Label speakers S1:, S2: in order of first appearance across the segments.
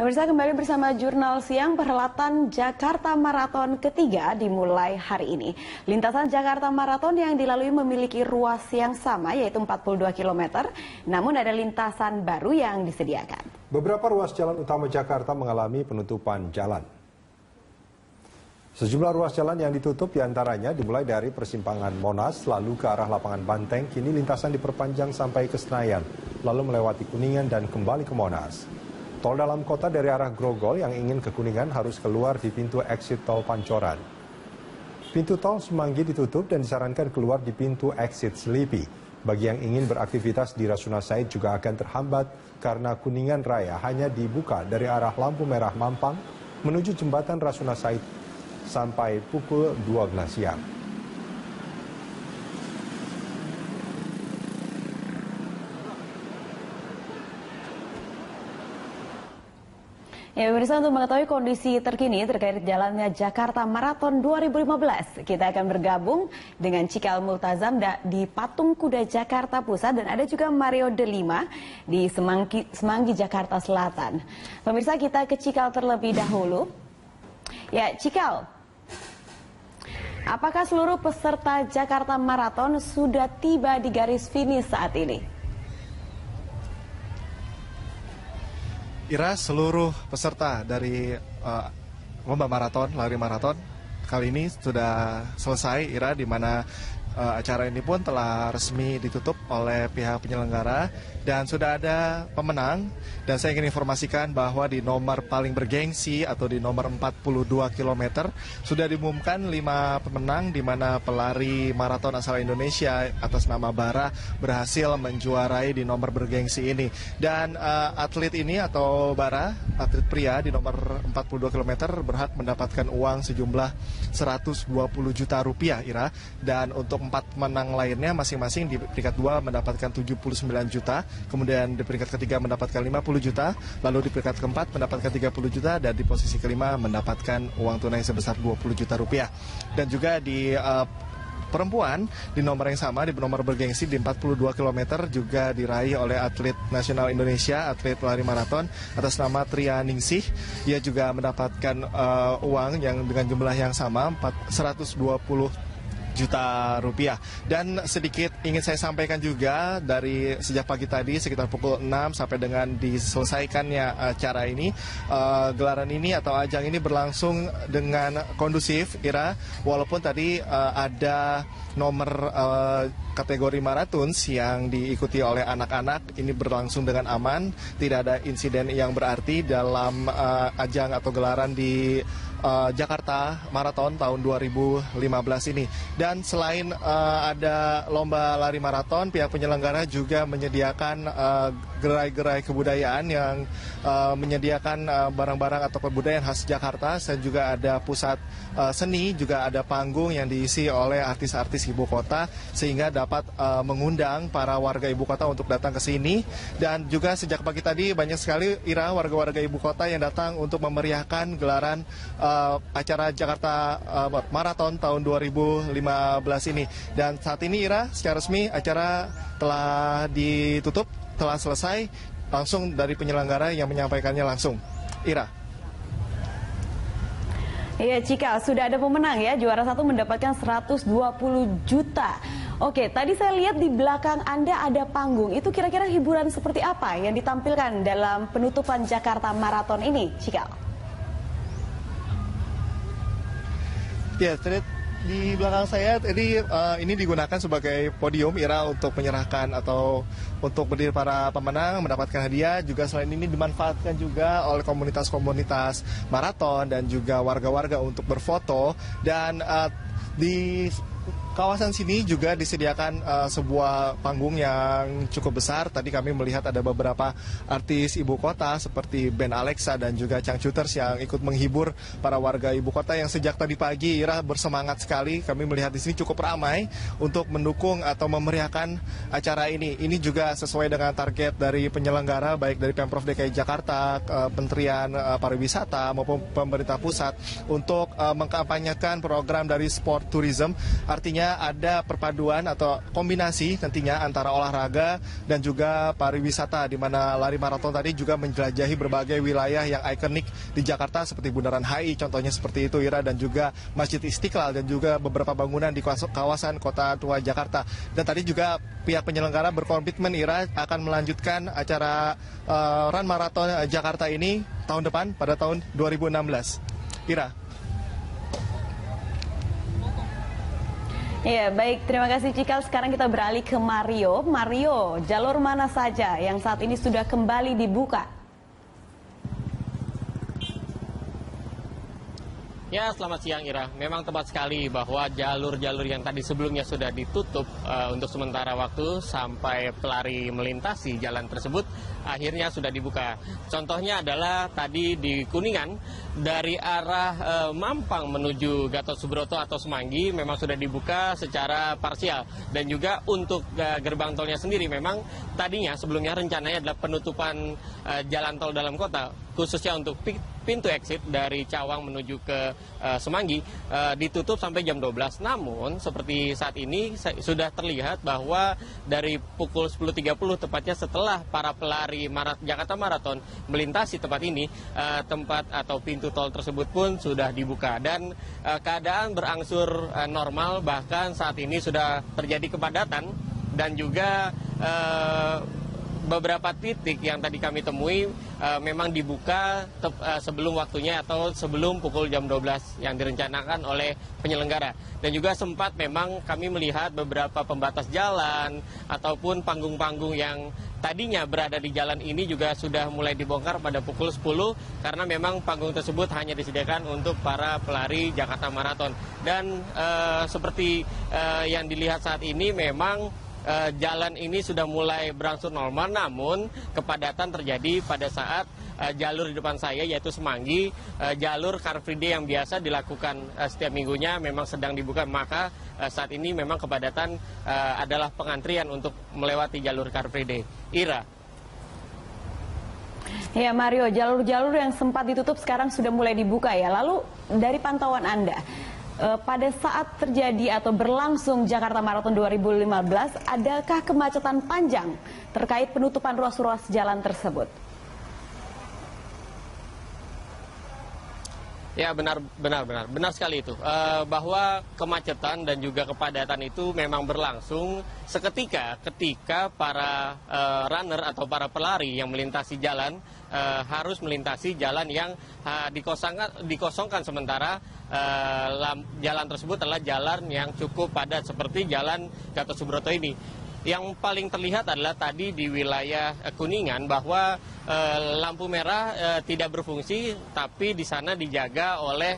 S1: Pemirsa, kembali bersama Jurnal Siang. Perhelatan Jakarta Marathon ketiga dimulai hari ini. Lintasan Jakarta Marathon yang dilalui memiliki ruas yang sama, yaitu 42 km, namun ada lintasan baru yang disediakan.
S2: Beberapa ruas jalan utama Jakarta mengalami penutupan jalan. Sejumlah ruas jalan yang ditutup diantaranya dimulai dari persimpangan Monas, lalu ke arah lapangan Banteng, kini lintasan diperpanjang sampai ke Senayan, lalu melewati Kuningan dan kembali ke Monas. Tol dalam kota dari arah Grogol yang ingin ke Kuningan harus keluar di pintu exit tol Pancoran. Pintu tol Semanggi ditutup dan disarankan keluar di pintu exit Selipi. Bagi yang ingin beraktivitas di Rasuna Said juga akan terhambat karena Kuningan Raya hanya dibuka dari arah lampu merah Mampang menuju jembatan Rasuna Said sampai pukul 12 siang.
S1: Ya, pemirsa, untuk mengetahui kondisi terkini terkait jalannya Jakarta Marathon 2015, kita akan bergabung dengan Cikal Multazam di Patung Kuda Jakarta Pusat dan ada juga Mario Delima di Semanggi, Jakarta Selatan. Pemirsa, kita ke Cikal terlebih dahulu. Ya, Cikal, apakah seluruh peserta Jakarta Marathon sudah tiba di garis finish saat ini?
S3: Ira, seluruh peserta dari lomba maraton, lari maraton kali ini sudah selesai, Ira, di mana acara ini pun telah resmi ditutup oleh pihak penyelenggara dan sudah ada pemenang. Dan saya ingin informasikan bahwa di nomor paling bergengsi atau di nomor 42 km sudah diumumkan 5 pemenang, di mana pelari maraton asal Indonesia atas nama Bara berhasil menjuarai di nomor bergengsi ini. Dan atlet ini atau Bara, atlet pria di nomor 42 km berhak mendapatkan uang sejumlah 120 juta rupiah, Ira. Dan untuk 4 pemenang lainnya masing-masing di peringkat 2 mendapatkan 79 juta, kemudian di peringkat ketiga mendapatkan 50 juta, lalu di peringkat keempat mendapatkan 30 juta, dan di posisi kelima mendapatkan uang tunai sebesar 20 juta rupiah. Dan juga di perempuan di nomor yang sama, di nomor bergengsi di 42 km juga diraih oleh atlet nasional Indonesia, atlet lari maraton atas nama Tria Ningsih. Ia juga mendapatkan uang yang dengan jumlah yang sama 120 juta rupiah. Dan sedikit ingin saya sampaikan juga, dari sejak pagi tadi sekitar pukul 6 sampai dengan diselesaikannya acara ini, gelaran ini atau ajang ini berlangsung dengan kondusif, Ira, walaupun tadi ada nomor kategori marathons yang diikuti oleh anak-anak ini berlangsung dengan aman, tidak ada insiden yang berarti dalam ajang atau gelaran di Jakarta Marathon tahun 2015 ini. Dan selain ada lomba lari maraton, pihak penyelenggara juga menyediakan gerai-gerai kebudayaan yang menyediakan barang-barang atau kebudayaan khas Jakarta. Dan juga ada pusat seni, juga ada panggung yang diisi oleh artis-artis ibu kota, sehingga dapat mengundang para warga ibu kota untuk datang ke sini. Dan juga sejak pagi tadi banyak sekali, Ira, warga-warga ibu kota yang datang untuk memeriahkan gelaran acara Jakarta Marathon tahun 2015 ini. Dan saat ini, Ira, secara resmi acara telah ditutup, telah selesai, langsung dari penyelenggara yang menyampaikannya langsung. Ira.
S1: Iya, Cika, sudah ada pemenang ya. Juara 1 mendapatkan 120 juta. Oke, tadi saya lihat di belakang Anda ada panggung. Itu kira-kira hiburan seperti apa yang ditampilkan dalam penutupan Jakarta Marathon ini, Cika?
S3: Ya, di belakang saya ini digunakan sebagai podium, Ira, untuk menyerahkan atau untuk berdiri para pemenang mendapatkan hadiah. Juga selain ini dimanfaatkan juga oleh komunitas-komunitas maraton dan juga warga-warga untuk berfoto. Dan di kawasan sini juga disediakan sebuah panggung yang cukup besar. Tadi kami melihat ada beberapa artis ibu kota seperti band Alexa dan juga Changcuters yang ikut menghibur para warga ibu kota yang sejak tadi pagi, Ira, bersemangat sekali. Kami melihat di sini cukup ramai untuk mendukung atau memeriahkan acara ini. Ini juga sesuai dengan target dari penyelenggara, baik dari Pemprov DKI Jakarta, Kementerian Pariwisata maupun pemerintah pusat, untuk mengkampanyekan program dari sport tourism. Artinya nantinya ada perpaduan atau kombinasi nantinya antara olahraga dan juga pariwisata, di mana lari maraton tadi juga menjelajahi berbagai wilayah yang ikonik di Jakarta seperti Bundaran HI, contohnya seperti itu Ira, dan juga Masjid Istiqlal dan juga beberapa bangunan di kawasan Kota Tua Jakarta. Dan tadi juga pihak penyelenggara berkomitmen Ira akan melanjutkan acara Run Marathon Jakarta ini tahun depan pada tahun 2016. Ira.
S1: Ya, baik. Terima kasih Cikal. Sekarang kita beralih ke Mario. Mario, jalur mana saja yang saat ini sudah kembali dibuka?
S4: Ya, selamat siang Ira. Memang tepat sekali bahwa jalur-jalur yang tadi sebelumnya sudah ditutup untuk sementara waktu sampai pelari melintasi jalan tersebut akhirnya sudah dibuka. Contohnya adalah tadi di Kuningan dari arah Mampang menuju Gatot Subroto atau Semanggi memang sudah dibuka secara parsial, dan juga untuk gerbang tolnya sendiri memang tadinya sebelumnya rencananya adalah penutupan jalan tol dalam kota khususnya untuk pintu exit dari Cawang menuju ke Semanggi ditutup sampai jam 12. Namun seperti saat ini sudah terlihat bahwa dari pukul 10.30 tepatnya setelah para pelari Jakarta Marathon melintasi tempat ini, tempat atau pintu tol tersebut pun sudah dibuka dan keadaan berangsur normal, bahkan saat ini sudah terjadi kepadatan dan juga beberapa titik yang tadi kami temui memang dibuka sebelum waktunya atau sebelum pukul jam 12 yang direncanakan oleh penyelenggara. Dan juga sempat memang kami melihat beberapa pembatas jalan ataupun panggung-panggung yang tadinya berada di jalan ini juga sudah mulai dibongkar pada pukul 10 karena memang panggung tersebut hanya disediakan untuk para pelari Jakarta Marathon. Dan seperti yang dilihat saat ini memang jalan ini sudah mulai berangsur normal, namun kepadatan terjadi pada saat jalur di depan saya yaitu Semanggi, jalur Car Free Day yang biasa dilakukan setiap minggunya memang sedang dibuka, maka saat ini memang kepadatan adalah pengantrian untuk melewati jalur Car Free Day. Ira.
S1: Ya Mario, jalur-jalur yang sempat ditutup sekarang sudah mulai dibuka ya. Lalu dari pantauan Anda, pada saat terjadi atau berlangsung Jakarta Marathon 2015, adakah kemacetan panjang terkait penutupan ruas-ruas jalan tersebut?
S4: Ya benar sekali itu, bahwa kemacetan dan juga kepadatan itu memang berlangsung seketika ketika para runner atau para pelari yang melintasi jalan harus melintasi jalan yang dikosongkan sementara jalan tersebut adalah jalan yang cukup padat seperti jalan Gatot Subroto ini. Yang paling terlihat adalah tadi di wilayah Kuningan bahwa lampu merah tidak berfungsi, tapi di sana dijaga oleh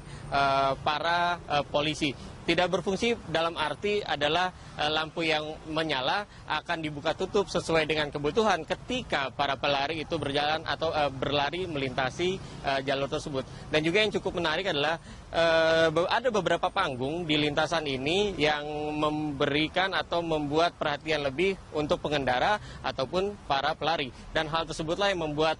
S4: para polisi. Tidak berfungsi dalam arti adalah lampu yang menyala akan dibuka tutup sesuai dengan kebutuhan ketika para pelari itu berjalan atau berlari melintasi jalur tersebut. Dan juga yang cukup menarik adalah ada beberapa panggung di lintasan ini yang memberikan atau membuat perhatian lebih untuk pengendara ataupun para pelari. Dan hal tersebutlah yang membuat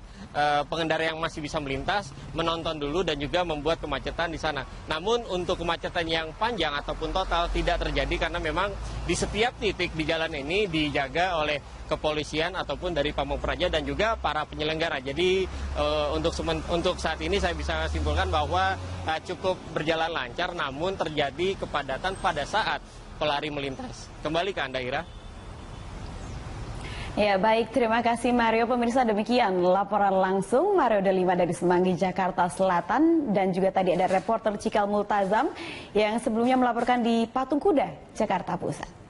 S4: pengendara yang masih bisa melintas menonton dulu dan juga membuat kemacetan di sana. Namun untuk kemacetan yang panjang ataupun total tidak terjadi karena memang di setiap titik di jalan ini dijaga oleh kepolisian ataupun dari Pamong Praja dan juga para penyelenggara. Jadi untuk saat ini saya bisa simpulkan bahwa cukup berjalan lancar, namun terjadi kepadatan pada saat pelari melintas. Kembali ke Anda, Ira.
S1: Ya baik, terima kasih Mario. Pemirsa, demikian laporan langsung Mario Delima dari Semanggi, Jakarta Selatan. Dan juga tadi ada reporter Cikal Multazam yang sebelumnya melaporkan di Patung Kuda, Jakarta Pusat.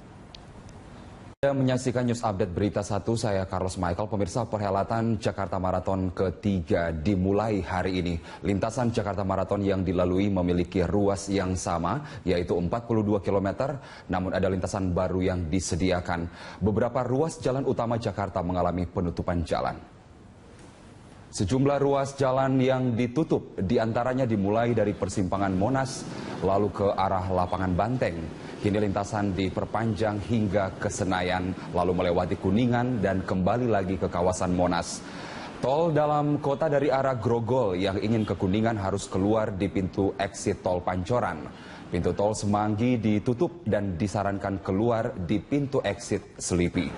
S5: Menyaksikan News Update Berita 1, saya Carlos Michael. Pemirsa, perhelatan Jakarta Marathon ketiga dimulai hari ini. Lintasan Jakarta Marathon yang dilalui memiliki ruas yang sama, yaitu 42 km, namun ada lintasan baru yang disediakan. Beberapa ruas jalan utama Jakarta mengalami penutupan jalan. Sejumlah ruas jalan yang ditutup, diantaranya dimulai dari persimpangan Monas, lalu ke arah lapangan Banteng. Kini lintasan diperpanjang hingga ke Senayan, lalu melewati Kuningan dan kembali lagi ke kawasan Monas. Tol dalam kota dari arah Grogol yang ingin ke Kuningan harus keluar di pintu exit tol Pancoran. Pintu tol Semanggi ditutup dan disarankan keluar di pintu exit Selipi.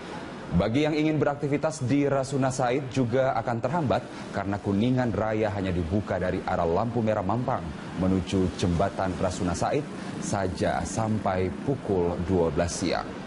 S5: Bagi yang ingin beraktivitas di Rasuna Said juga akan terhambat karena Kuningan Raya hanya dibuka dari arah lampu merah Mampang menuju jembatan Rasuna Said saja sampai pukul 12 siang.